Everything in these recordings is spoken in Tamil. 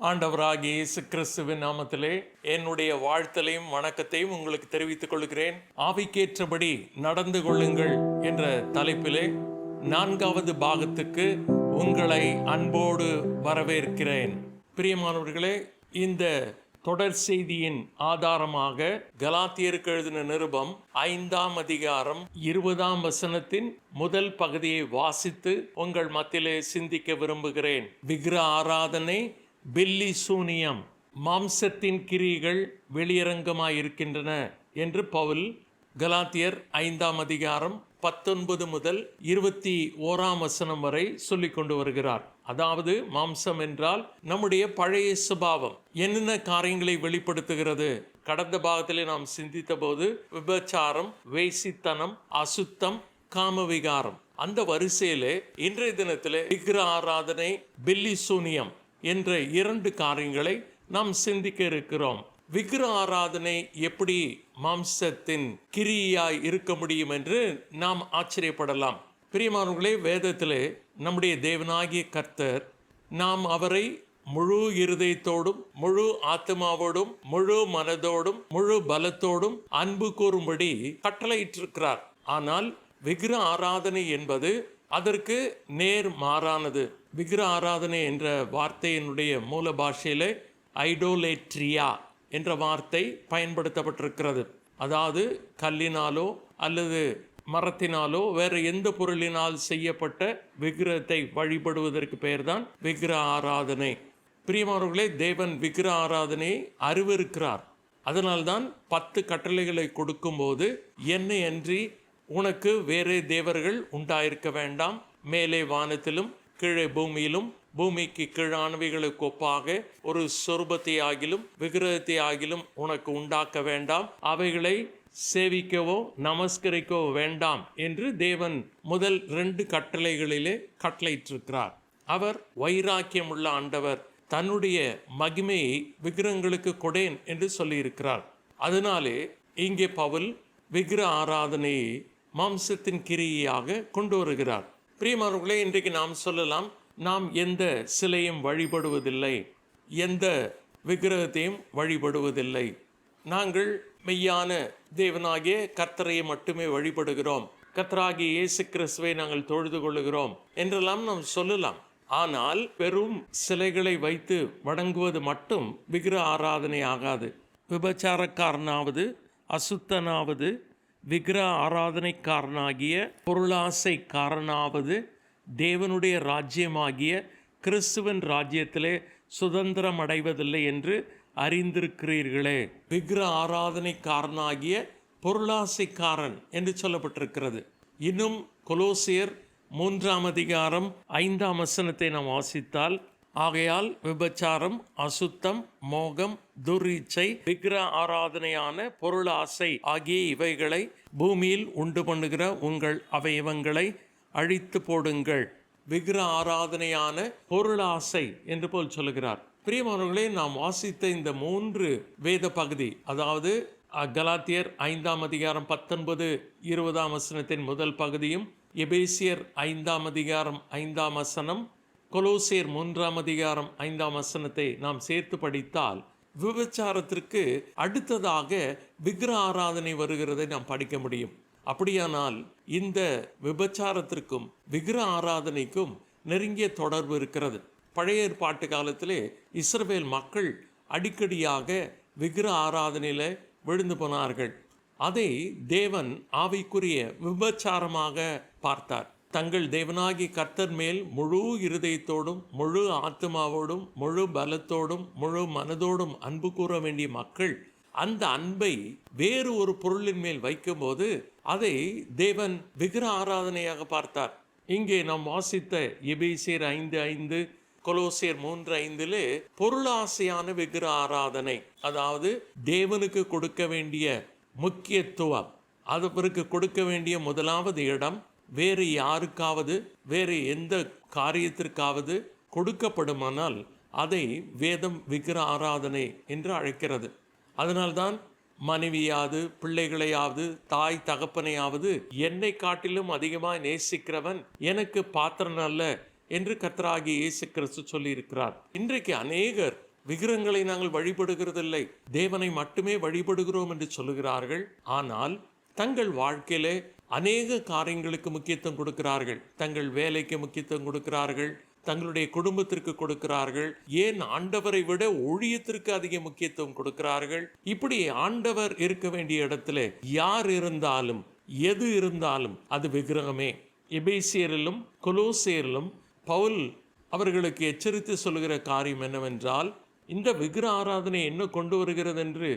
ஆண்டவராகிய இயேசு கிறிஸ்துவின் நாமத்திலே என்னுடைய வாழ்த்தலையும் வணக்கத்தையும் உங்களுக்கு தெரிவித்துக் கொள்கிறேன். ஆவிக்கேற்றபடி நடந்து கொள்ளுங்கள் என்ற தலைப்பிலே 4வது பாகத்துக்கு உங்களை அன்போடு வரவேற்கிறேன். பிரியமானவர்களே, இந்த தொடர் செய்தியின் ஆதாரமாக கலாத்தியருக்கு எழுதின நிருபம் 5ஆம் அதிகாரம் 20ஆம் வசனத்தின் முதல் பகுதியை வாசித்து உங்கள் மத்தியிலே சிந்திக்க விரும்புகிறேன். விக்கிர ஆராதனை, பில்லி சூனியம், மாம்சத்தின் கிரியைகள் வெளியரங்கமாயிருக்கின்றன என்று பவுல் கலாத்தியர் 5ஆம் அதிகாரம் 19 முதல் 21ஆம் வசனம் வரை சொல்லிக் கொண்டு வருகிறார். அதாவது மாம்சம் என்றால் நம்முடைய பழைய சுபாவம் என்னென்ன காரியங்களை வெளிப்படுத்துகிறது. கடந்த பாகத்திலே நாம் சிந்தித்த போது விபச்சாரம், வேசித்தனம், அசுத்தம், காமவிகாரம். அந்த வரிசையிலே இன்றைய தினத்திலே விக்கிர ஆராதனை, பில்லி சூனியம் என்ற 2 காரியங்களை நாம் சிந்திக்க இருக்கிறோம். விக்கிர ஆராதனை எப்படி மாம்சத்தின் கிரியாய் இருக்க முடியும் என்று நாம் ஆச்சரியப்படலாம். பிரியமானவர்களே, வேதத்திலே நம்முடைய தேவனாகிய கர்த்தர் நாம் அவரை முழு இருதயத்தோடும், முழு ஆத்மாவோடும், முழு மனதோடும், முழு பலத்தோடும் அன்பு கூறும்படி கட்டளையிட்டிருக்கிறார். ஆனால் விக்கிர ஆராதனை என்பது அதற்கு நேர் மாறானது. விக்கிர ஆராதனை என்ற வார்த்தையினுடைய மூல பாஷையிலே ஐடோலேட்ரியா என்ற வார்த்தை பயன்படுத்தப்பட்டிருக்கிறது. அதாவது கல்லினாலோ அல்லது மரத்தினாலோ வேறு எந்த பொருளினால் செய்யப்பட்ட விக்கிரத்தை வழிபடுவதற்கு பெயர்தான் விக்கிர ஆராதனை. பிரியமானவர்களே, தேவன் விக்கிர ஆராதனையை அருவருக்கிறார். அதனால்தான் 10 கட்டளைகளை கொடுக்கும்போது என்னை அன்றி உனக்கு வேறே தேவர்கள் உண்டாயிருக்க வேண்டாம், மேலே வானத்திலும் கீழே பூமியிலும் பூமிக்கு கீழானவைகளுக்கு ஒப்பாக ஒரு சொரூபத்தை ஆகிலும் விக்கிரகத்தை ஆகிலும் உனக்கு உண்டாக்க வேண்டாம், அவைகளை சேவிக்கவோ நமஸ்கரிக்கவோ வேண்டாம் என்று தேவன் முதல் 2 கட்டளைகளிலே கட்டளையிட்டிருக்கிறார். அவர் வைராக்கியம் உள்ள ஆண்டவர், தன்னுடைய மகிமையை விக்கிரகங்களுக்கு கொடேன் என்று சொல்லியிருக்கிறார். அதனாலே இங்கே பவுல் விக்கிர ஆராதனையை மாம்சத்தின் கிரியையாக கொண்டு வருகிறார். பிரியமானவர்களே, இன்றைக்கு நாம் சொல்லலாம், நாம் எந்த சிலையும் வழிபடுவதில்லை, எந்த விக்கிரகத்தையும் வழிபடுவதில்லை, நாங்கள் மெய்யான தேவனாகிய கர்த்தரை மட்டுமே வழிபடுகிறோம், கர்த்தராகிய இயேசு கிறிஸ்துவை நாங்கள் தொழுது கொள்ளுகிறோம் என்றெல்லாம் நாம் சொல்லலாம். ஆனால் வெறும் சிலைகளை வைத்து வணங்குவது மட்டும் விக்கிர ஆராதனை ஆகாது. விபச்சாரக்காரனாவது, அசுத்தனாவது, விக்கிர ஆராதனைக்காரனாகிய பொருளாசைக்காரனாவது தேவனுடைய ராஜ்யமாகிய கிறிஸ்துவின் ராஜ்யத்திலே சுதந்திரம் அடைவதில்லை என்று அறிந்திருக்கிறீர்களே. விக்கிர ஆராதனைக்காரனாகிய பொருளாசைக்காரன் என்று சொல்லப்பட்டிருக்கிறது. இன்னும் கொலோசியர் 3ஆம் அதிகாரம் 5ஆம் வசனத்தை நாம் வாசித்தால், ஆகையால் விபச்சாரம், அசுத்தம், மோகம், துர்இச்சை, விக்கிர ஆராதனையான பொருள் ஆசை ஆகிய இவைகளை பூமியில் உண்டு பண்ணுகிற உங்கள் அவயவங்களை அழித்து போடுங்கள். விக்கிர ஆராதனையான பொருள் ஆசை என்று போல் சொல்லுகிறார். பிரியமானவர்களே, நாம் வாசித்த இந்த 3 வேத பகுதி, அதாவது கலாத்தியர் 5ஆம் அதிகாரம் 19, 20ஆம் வசனத்தின் முதல் பகுதியும், எபேசியர் 5ஆம் அதிகாரம் 5ஆம் வசனம், கொலோசியர் 3ஆம் அதிகாரம் 5ஆம் வசனத்தை நாம் சேர்த்து படித்தால் விபச்சாரத்திற்கு அடுத்ததாக விக்கிர ஆராதனை வருகிறதை நாம் படிக்க முடியும். அப்படியானால் இந்த விபச்சாரத்திற்கும் விக்கிர ஆராதனைக்கும் நெருங்கிய தொடர்பு இருக்கிறது. பழைய ஏற்பாட்டு காலத்திலே இஸ்ரவேல் மக்கள் அடிக்கடியாக விக்கிர ஆராதனையில் விழுந்து போனார்கள். அதை தேவன் ஆவிக்குரிய விபச்சாரமாக பார்த்தார். தங்கள் தேவனாகிய கர்த்தர் மேல் முழு இருதயத்தோடும், முழு ஆத்மாவோடும், முழு பலத்தோடும், முழு மனதோடும் அன்பு கூற வேண்டிய மக்கள் அந்த அன்பை வேறு ஒரு பொருளின் மேல் வைக்கும்போது அதை தேவன் விக்கிர ஆராதனையாக பார்த்தார். இங்கே நாம் வாசித்த எபேசியர் 5:5, கொலோசியர் 3:5 பொருளாசையான விக்கிர ஆராதனை, அதாவது தேவனுக்கு கொடுக்க வேண்டிய முக்கியத்துவம், அவருக்கு கொடுக்க வேண்டிய முதலாவது இடம் வேறு யாருக்காவது வேறு எந்த காரியத்திற்காவது கொடுக்கப்படுமானால் அதை வேதம் விக்கிர ஆராதனை என்று அழைக்கிறது. அதனால்தான் மனைவியாவது, பிள்ளைகளையாவது, தாய் தகப்பனையாவது என்னை காட்டிலும் அதிகமாக நேசிக்கிறவன் எனக்கு பாத்திரன் அல்ல என்று கர்த்தராகிய இயேசு கிறிஸ்து சொல்லி இருக்கிறார். இன்றைக்கு அநேகர் விக்கிரகங்களை நாங்கள் வழிபடுகிறதில்லை, தேவனை மட்டுமே வழிபடுகிறோம் என்று சொல்லுகிறார்கள். ஆனால் தங்கள் வாழ்க்கையிலே அநேக காரியங்களுக்கு முக்கியத்துவம் கொடுக்கிறார்கள். தங்கள் வேலைக்கு முக்கியத்துவம் கொடுக்கிறார்கள், தங்களுடைய குடும்பத்திற்கு கொடுக்கிறார்கள், ஏன் ஆண்டவரை விட ஊழியத்திற்கு அதிக முக்கியத்துவம் கொடுக்கிறார்கள். இப்படி ஆண்டவர் இருக்க வேண்டிய இடத்துல யார் இருந்தாலும் எது இருந்தாலும் அது விக்கிரகமே. எபேசியரிலும் கொலோசியரிலும் பவுல் அவர்களுக்கு எச்சரித்து சொல்லுகிற காரியம் என்னவென்றால், இந்த விக்கிர ஆராதனை என்ன கொண்டு வருகிறது என்று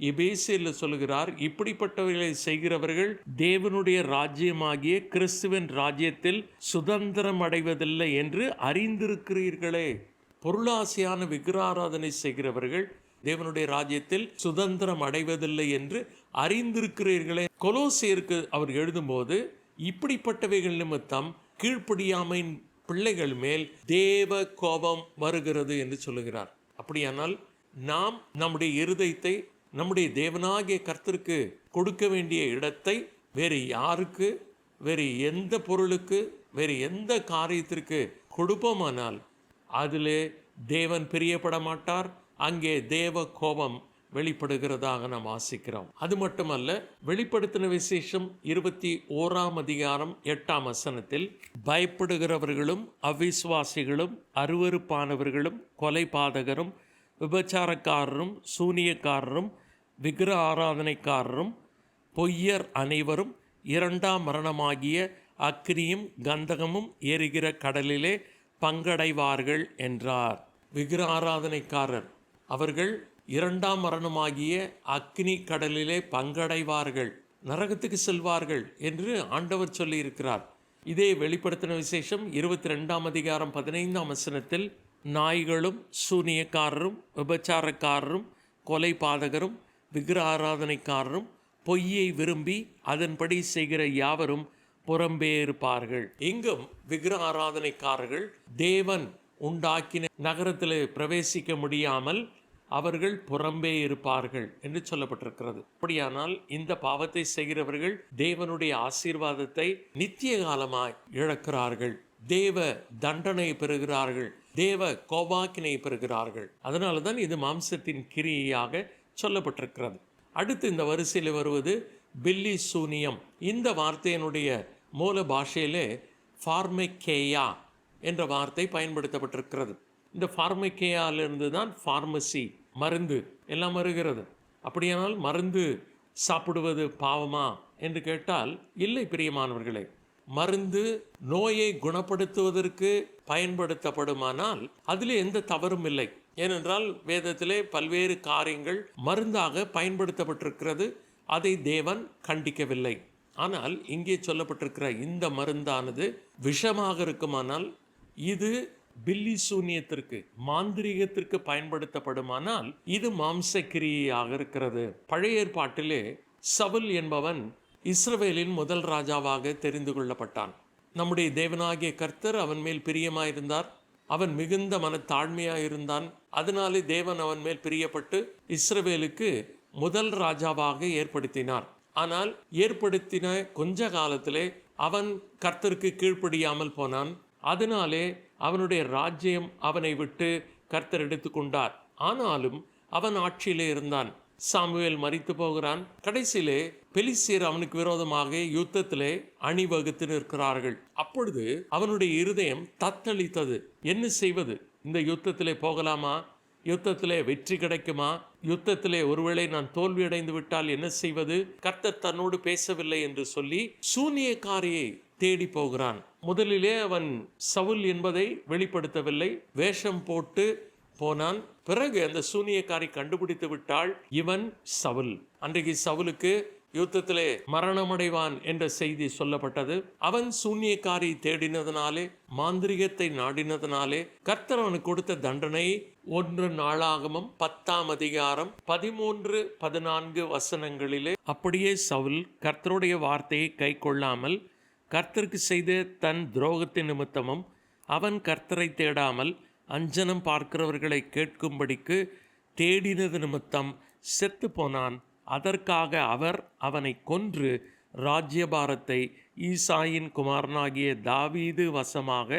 எபேசியரில் சொல்லுகிறார். இப்படிப்பட்டவர்களை செய்கிறவர்கள் தேவனுடைய ராஜ்யமாகிய கிறிஸ்துவின் ராஜ்யத்தில் சுதந்திரம் அடைவதில்லை என்று அறிந்திருக்கிறீர்களே. பொருளாசையான விக்கிர ஆராதனை செய்கிறவர்கள் தேவனுடைய ராஜ்யத்தில் சுதந்திரம் அடைவதில்லை என்று அறிந்திருக்கிறீர்களே. கொலோசியருக்கு அவர் எழுதும்போது, இப்படிப்பட்டவைகள் நிமித்தம் கீழ்ப்படியாமையின் பிள்ளைகள் மேல் தேவ கோபம் வருகிறது என்று சொல்லுகிறார். அப்படியானால் நாம் நம்முடைய இருதயத்தை நம்முடைய தேவனாகிய கர்த்தருக்கு கொடுக்க வேண்டிய இடத்தை வேறு யாருக்கு, வேறு எந்த பொருளுக்கு, வேறு எந்த காரியத்திற்கு கொடுப்போமானால் அதிலே தேவன் பிரியப்பட மாட்டார். அங்கே தேவ கோபம் வெளிப்படுகிறதாக நாம் ஆசிக்கிறோம். அது மட்டுமல்ல, வெளிப்படுத்தின விசேஷம் 21 பயப்படுகிறவர்களும் அவிசுவாசிகளும் அருவருப்பானவர்களும் கொலைபாதகரும் விபச்சாரக்காரரும் சூனியக்காரரும் விக்கிர ஆராதனைக்காரரும் பொய்யர் அனைவரும் இரண்டாம் மரணமாகிய அக்கினியும் கந்தகமும் எரிகிற கடலிலே பங்கடைவார்கள் என்றார். விக்கிர ஆராதனைக்காரர் அவர்கள் இரண்டாம் மரணமாகிய அக்னி கடலிலே பங்கடைவார்கள், நரகத்துக்கு செல்வார்கள் என்று ஆண்டவர் சொல்லி இருக்கிறார். இதே வெளிப்படுத்தின விசேஷம் 22 நாய்களும் சூனியக்காரரும் விபச்சாரக்காரரும் கொலைபாதகரும் விக்கிர ஆராதனைக்காரரும் பொய்யை விரும்பி அதன்படி செய்கிற யாவரும் புறம்பே இருப்பார்கள். இங்கும் விக்கிர ஆராதனைக்காரர்கள் தேவன் உண்டாக்கின நகரத்தில் பிரவேசிக்க முடியாமல் அவர்கள் புறம்பே இருப்பார்கள் என்று சொல்லப்பட்டிருக்கிறது. அப்படியானால் இந்த பாவத்தை செய்கிறவர்கள் தேவனுடைய ஆசீர்வாதத்தை நித்திய காலமாய் இழக்கிறார்கள், தேவ தண்டனை பெறுகிறார்கள், தேவ கோபாக்கினை பெறுகிறார்கள். அதனால தான் இது மாம்சத்தின் கிரியையாக சொல்லப்பட்டிருக்கிறது. அடுத்து இந்த வரிசையில் வருவது பில்லி சூனியம். இந்த வார்த்தையினுடைய மூல பாஷையிலே ஃபார்மகேயா என்ற வார்த்தை பயன்படுத்தப்பட்டிருக்கிறது. இந்த ஃபார்மகேயாவிலிருந்து தான் ஃபார்மசி, மருந்து எல்லாம் வருகிறது. அப்படியானால் மருந்து சாப்பிடுவது பாவமா என்று கேட்டால் இல்லை பிரியமானவர்களே. மருந்து நோயை குணப்படுத்துவதற்கு பயன்படுத்தப்படுமானால் அதில் எந்த தவறும் இல்லை. ஏனென்றால் வேதத்திலே பல்வேறு காரியங்கள் மருந்தாக பயன்படுத்தப்பட்டிருக்கிறது, அதை தேவன் கண்டிக்கவில்லை. ஆனால் இங்கே சொல்லப்பட்டிருக்கிற இந்த மருந்தானது விஷமாக இருக்குமானால், இது பில்லி சூனியத்திற்கு மாந்திரீகத்திற்கு பயன்படுத்தப்படுமானால் இது மாம்சக்கிரியாக இருக்கிறது. பழைய ஏற்பாட்டிலே சவுல் என்பவன் இஸ்ரவேலின் முதல் ராஜாவாக தெரிந்து கொள்ளப்பட்டான். நம்முடைய தேவனாகிய கர்த்தர் அவன் மேல் பிரியமாயிருந்தார். அவன் மிகுந்த மனத்தாழ்மையாயிருந்தான். அதனாலே தேவன் அவன் மேல் பிரியப்பட்டு இஸ்ரவேலுக்கு முதல் ராஜாவாக ஏற்படுத்தினார். ஆனால் ஏற்படுத்தின கொஞ்ச காலத்திலே அவன் கர்த்தருக்கு கீழ்ப்படியாமல் போனான். அதனாலே அவனுடைய ராஜ்யம் அவனை விட்டு கர்த்தர் எடுத்துக்கொண்டார். ஆனாலும் அவன் ஆட்சியிலே இருந்தான். சாமுவேல் மரித்து போகிறான். கடைசியிலே பெலிஸ்தியர் அவனுக்கு விரோதமாக யுத்தத்திலே அணிவகுத்து நிற்கிறார்கள். அப்பொழுது அவனுடைய இருதயம் தத்தளித்தது. என்ன செய்வது? இந்த யுத்தத்திலே போகலாமா? யுத்தத்திலே வெற்றி கிடைக்குமா? யுத்தத்திலே ஒருவேளை நான் தோல்வி அடைந்து விட்டால் என்ன செய்வது? கர்த்தர் தன்னோடு பேசவில்லை என்று சொல்லி சூனியக்காரியை தேடி போகிறான். முதலிலே அவன் சவுல் என்பதை வெளிப்படுத்தவில்லை, வேஷம் போட்டு போனான். பிறகு அந்த சூனியக்காரி கண்டுபிடித்து விட்டாள், இவன் சவுல். அன்றைக்கு சவுலுக்கு யுத்தத்திலே மரணமடைவான் என்ற செய்தி சொல்லப்பட்டது. அவன் சூனியக்காரி தேடினதனாலே, மாந்திரிகத்தை நாடினதனாலே கர்த்தர் அவனுக்கு கொடுத்த தண்டனை 1 நாளாகமம் 10 13-14 அப்படியே சவுல் கர்த்தருடைய வார்த்தையை கை கொள்ளாமல் கர்த்தருக்கு செய்த தன் துரோகத்தின் நிமித்தமும் அவன் கர்த்தரை தேடாமல் அஞ்சனம் பார்க்கிறவர்களை கேட்கும்படிக்கு தேடினது நிமித்தம் செத்து போனான். அதற்காக அவர் அவனை கொன்று ராஜ்யபாரத்தை ஈசாயின் குமாரனாகிய தாவீது வசமாக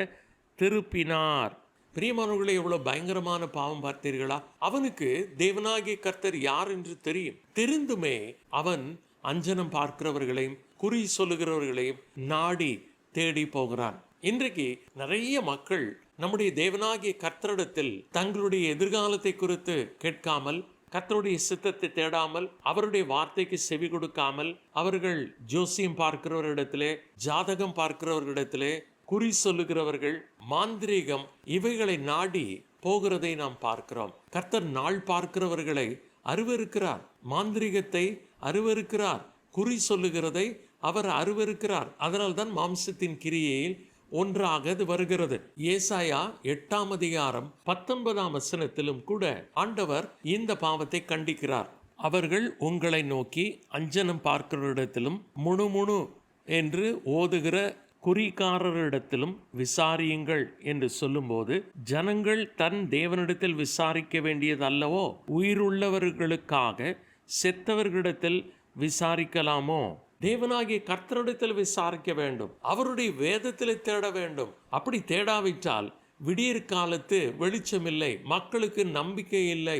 திருப்பினார். பிரியமானவர்களே, எவ்வளவு பயங்கரமான பாவம் பார்த்தீர்களா? அவனுக்கு தேவனாகிய கர்த்தர் யார் என்று தெரியும். தெரிந்துமே அவன் அஞ்சனம் பார்க்கிறவர்களையும் குறி சொல்லுகிறவர்களையும் நாடி தேடி போகிறான். இன்றைக்கு நிறைய மக்கள் நம்முடைய தேவனாகிய கர்த்தரிடத்தில் தங்களுடைய எதிர்காலத்தை குறித்து கேட்காமல், கர்த்தருடைய சித்தத்தை தேடாமல், அவருடைய வார்த்தைக்கு செவி கொடுக்காமல், அவர்கள் ஜோசியம் பார்க்கிறவர்களிடத்திலே, ஜாதகம் பார்க்கிறவர்களிடத்திலே, குறி சொல்லுகிறவர்கள், மாந்திரீகம் இவைகளை நாடி போகிறதை நாம் பார்க்கிறோம். கர்த்தர் நாள் பார்க்கிறவர்களை அருவருக்கிறார், மாந்திரீகத்தை அருவருக்கிறார், குறி சொல்லுகிறதை அவர் அருவருக்கிறார். அதனால்தான் மாம்சத்தின் கிரியையில் ஒன்றாக அது வருகிறது. ஏசாயா 8ஆம் அதிகாரம் 19ஆம் வசனத்திலும் கூட ஆண்டவர் இந்த பாவத்தை கண்டிக்கிறார். அவர்கள் உங்களை நோக்கி அஞ்சனம் பார்க்கிறவரிடத்திலும் முணுமுணு என்று ஓதுகிற குறிகாரரிடத்திலும் விசாரியுங்கள் என்று சொல்லும்போது, ஜனங்கள் தன் தேவனிடத்தில் விசாரிக்க வேண்டியது அல்லவோ? உயிருள்ளவர்களுக்காக செத்தவர்களிடத்தில் விசாரிக்கலாமோ? தேவனாகிய கர்த்தரிடத்தில் விசாரிக்க வேண்டும், அவருடைய வேதத்தில் தேட வேண்டும். அப்படி தேடாவிட்டால் விடியற் காலத்து வெளிச்சமில்லை, மக்களுக்கு நம்பிக்கை இல்லை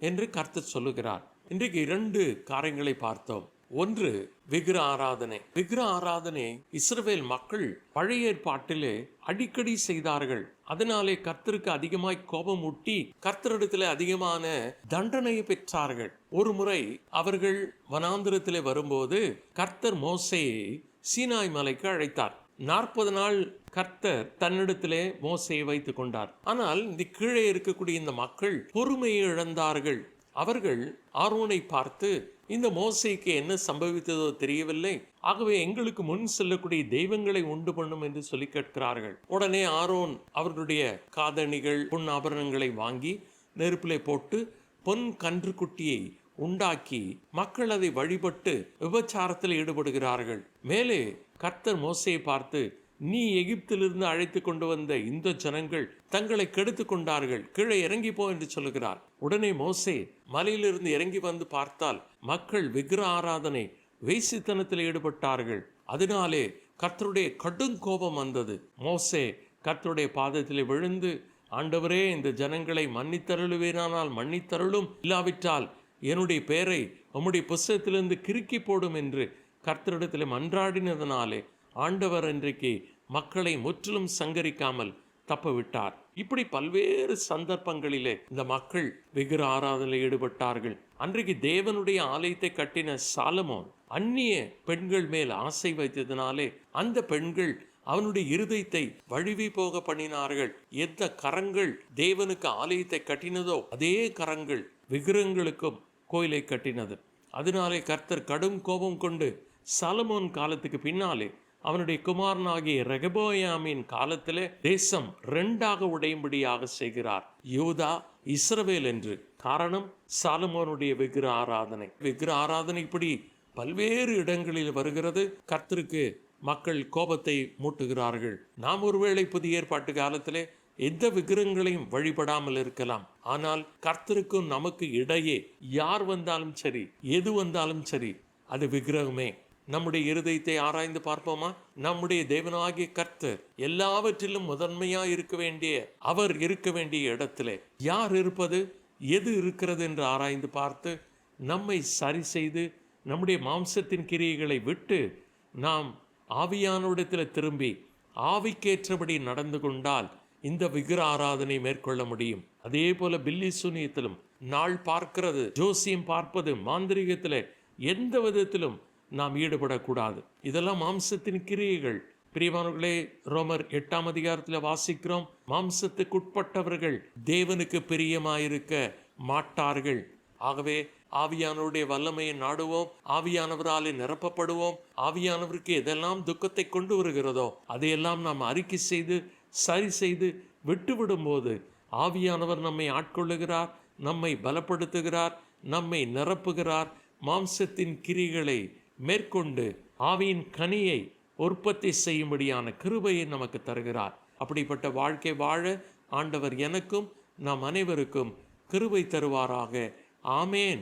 என்று கர்த்தர் சொல்லுகிறார். இன்றைக்கு 2 காரியங்களை பார்த்தோம். ஒன்று, விக்கிர ஆராதனை. விக்கிர ஆராதனை இஸ்ரவேல் மக்கள் பழைய ஏற்பாட்டிலே அடிக்கடி செய்தார்கள். அதனாலே கர்த்தருக்கு அதிகமாய் கோபம் ஊட்டி கர்த்தரிடத்திலே அதிகமான தண்டனையை பெற்றார்கள். ஒரு முறை அவர்கள் வனாந்திரத்திலே வரும்போது கர்த்தர் மோசேயை சீனாய் மலைக்கு அழைத்தார். 40 நாள் கர்த்தர் தன்னிடத்திலே மோசேயை வைத்துக் கொண்டார். ஆனால் இந்த கீழே இருக்கக்கூடிய இந்த மக்கள் பொறுமையை இழந்தார்கள். அவர்கள் ஆரோனை பார்த்து, இந்த மோசேக்கு என்ன சம்பவித்ததோ தெரியவில்லை, ஆகவே எங்களுக்கு முன் செல்லக்கூடிய தெய்வங்களை உண்டு பண்ணும் என்று சொல்லி கேட்கிறார்கள். உடனே ஆரோன் அவர்களுடைய காதணிகள், பொன் ஆபரணங்களை வாங்கி நெருப்பிலே போட்டு பொன் கன்றுக்குட்டியை உண்டாக்கி மக்கள் அதை வழிபட்டு விபச்சாரத்தில் ஈடுபடுகிறார்கள். மேலே கர்த்தர் மோசேயை பார்த்து, நீ எகிப்திலிருந்து அழைத்து கொண்டு வந்த இந்த ஜனங்கள் தங்களை கெடுத்து கொண்டார்கள், கீழே இறங்கி போ என்று சொல்லுகிறார். உடனே மோசே மலையிலிருந்து இறங்கி வந்து பார்த்தால் மக்கள் விக்கிர ஆராதனை, வேசித்தனத்தில் ஈடுபட்டார்கள். அதனாலே கர்த்தருடைய கடும் கோபம் வந்தது. மோசே கர்த்தருடைய பாதத்திலே விழுந்து, ஆண்டவரே, இந்த ஜனங்களை மன்னித்தருளுவேனானால் மன்னித்தருளும், இல்லாவிட்டால் என்னுடைய பெயரை உம்முடைய புஸ்தகத்திலிருந்து கிறுக்கி போடும் என்று கர்த்தரிடத்தில் மன்றாடினதனாலே ஆண்டவர் இன்றைக்கு மக்களை முற்றிலும் சங்கரிக்காமல் தப்ப விட்டார். இப்படி பல்வேறு சந்தர்ப்பங்களிலே இந்த மக்கள் விக்கிர ஆராதனையில் ஈடுபட்டார்கள். அன்றைக்கு தேவனுடைய ஆலயத்தை கட்டின சாலமோன் அந்நிய பெண்கள் மேல் ஆசை வைத்ததினாலே அந்த பெண்கள் அவனுடைய இருதயத்தை வழுவி போக பண்ணினார்கள். எந்த கரங்கள் தேவனுக்கு ஆலயத்தை கட்டினதோ அதே கரங்கள் விக்கிரங்களுக்கும் கோயிலை கட்டினது. அதனாலே கர்த்தர் கடும் கோபம் கொண்டு சாலமோன் காலத்துக்கு பின்னாலே அவனுடைய குமாரனாகிய ரெகபோயாமின் காலத்திலே தேசம் 2ஆக உடையும்படியாக செய்கிறார், யூதா இஸ்ரவேல் என்று. காரணம், சாலமோனுடைய விக்கிர ஆராதனை. விக்கிர ஆராதனை இப்படி பல்வேறு இடங்களில் வருகிறது. கர்த்தருக்கு மக்கள் கோபத்தை மூட்டுகிறார்கள். நாம் ஒருவேளை புதிய ஏற்பாட்டு காலத்திலே எந்த விக்கிரங்களையும் வழிபடாமல் இருக்கலாம். ஆனால் கர்த்தருக்கும் நமக்கு இடையே யார் வந்தாலும் சரி, எது வந்தாலும் சரி, அது விக்கிரகமே. நம்முடைய இருதயத்தை ஆராய்ந்து பார்ப்போமா? நம்முடைய தேவனாகிய கர்த்தர் எல்லாவற்றிலும் முதன்மையாக இருக்க வேண்டிய, அவர் இருக்க வேண்டிய இடத்திலே யார் இருப்பது, எது இருக்கிறது என்று ஆராய்ந்து பார்த்து நம்மை சரி செய்து நம்முடைய மாம்சத்தின் கிரியைகளை விட்டு நாம் ஆவியானோடத்தில் திரும்பி ஆவிக்கேற்றபடி நடந்து கொண்டால் இந்த விக்கிர ஆராதனை மேற்கொள்ள முடியும். அதே போல பில்லி சூனியத்திலும், நாள் பார்க்கிறது, ஜோசியம் பார்ப்பது, மாந்திரிகத்தில் எந்த விதத்திலும் நாம் ஈடுபடக்கூடாது. இதெல்லாம் மாம்சத்தின் கிரியைகள். பிரியமானவர்களே, ரோமர் 8ஆம் அதிகாரத்தில் வாசிக்கிறோம், மாம்சத்துக்குட்பட்டவர்கள் தேவனுக்கு பிரியமாயிருக்க மாட்டார்கள். ஆகவே ஆவியானவருடைய வல்லமையை நாடுவோம், ஆவியானவராலே நிரப்பப்படுவோம். ஆவியானவருக்கு எதெல்லாம் துக்கத்தை கொண்டு வருகிறதோ அதையெல்லாம் நாம் அறிக்கை செய்து சரி செய்து விட்டுவிடும் போது ஆவியானவர் நம்மை ஆட்கொள்ளுகிறார், நம்மை பலப்படுத்துகிறார், நம்மை நிரப்புகிறார். மாம்சத்தின் கிரிகளை மேற்கொண்டு ஆவியின் கனியை உற்பத்தி செய்யும்படியான கிருபையை நமக்கு தருகிறார். அப்படிப்பட்ட வாழ்க்கை வாழ ஆண்டவர் எனக்கும் நாம் அனைவருக்கும் கிருபை தருவாராக. ஆமேன்.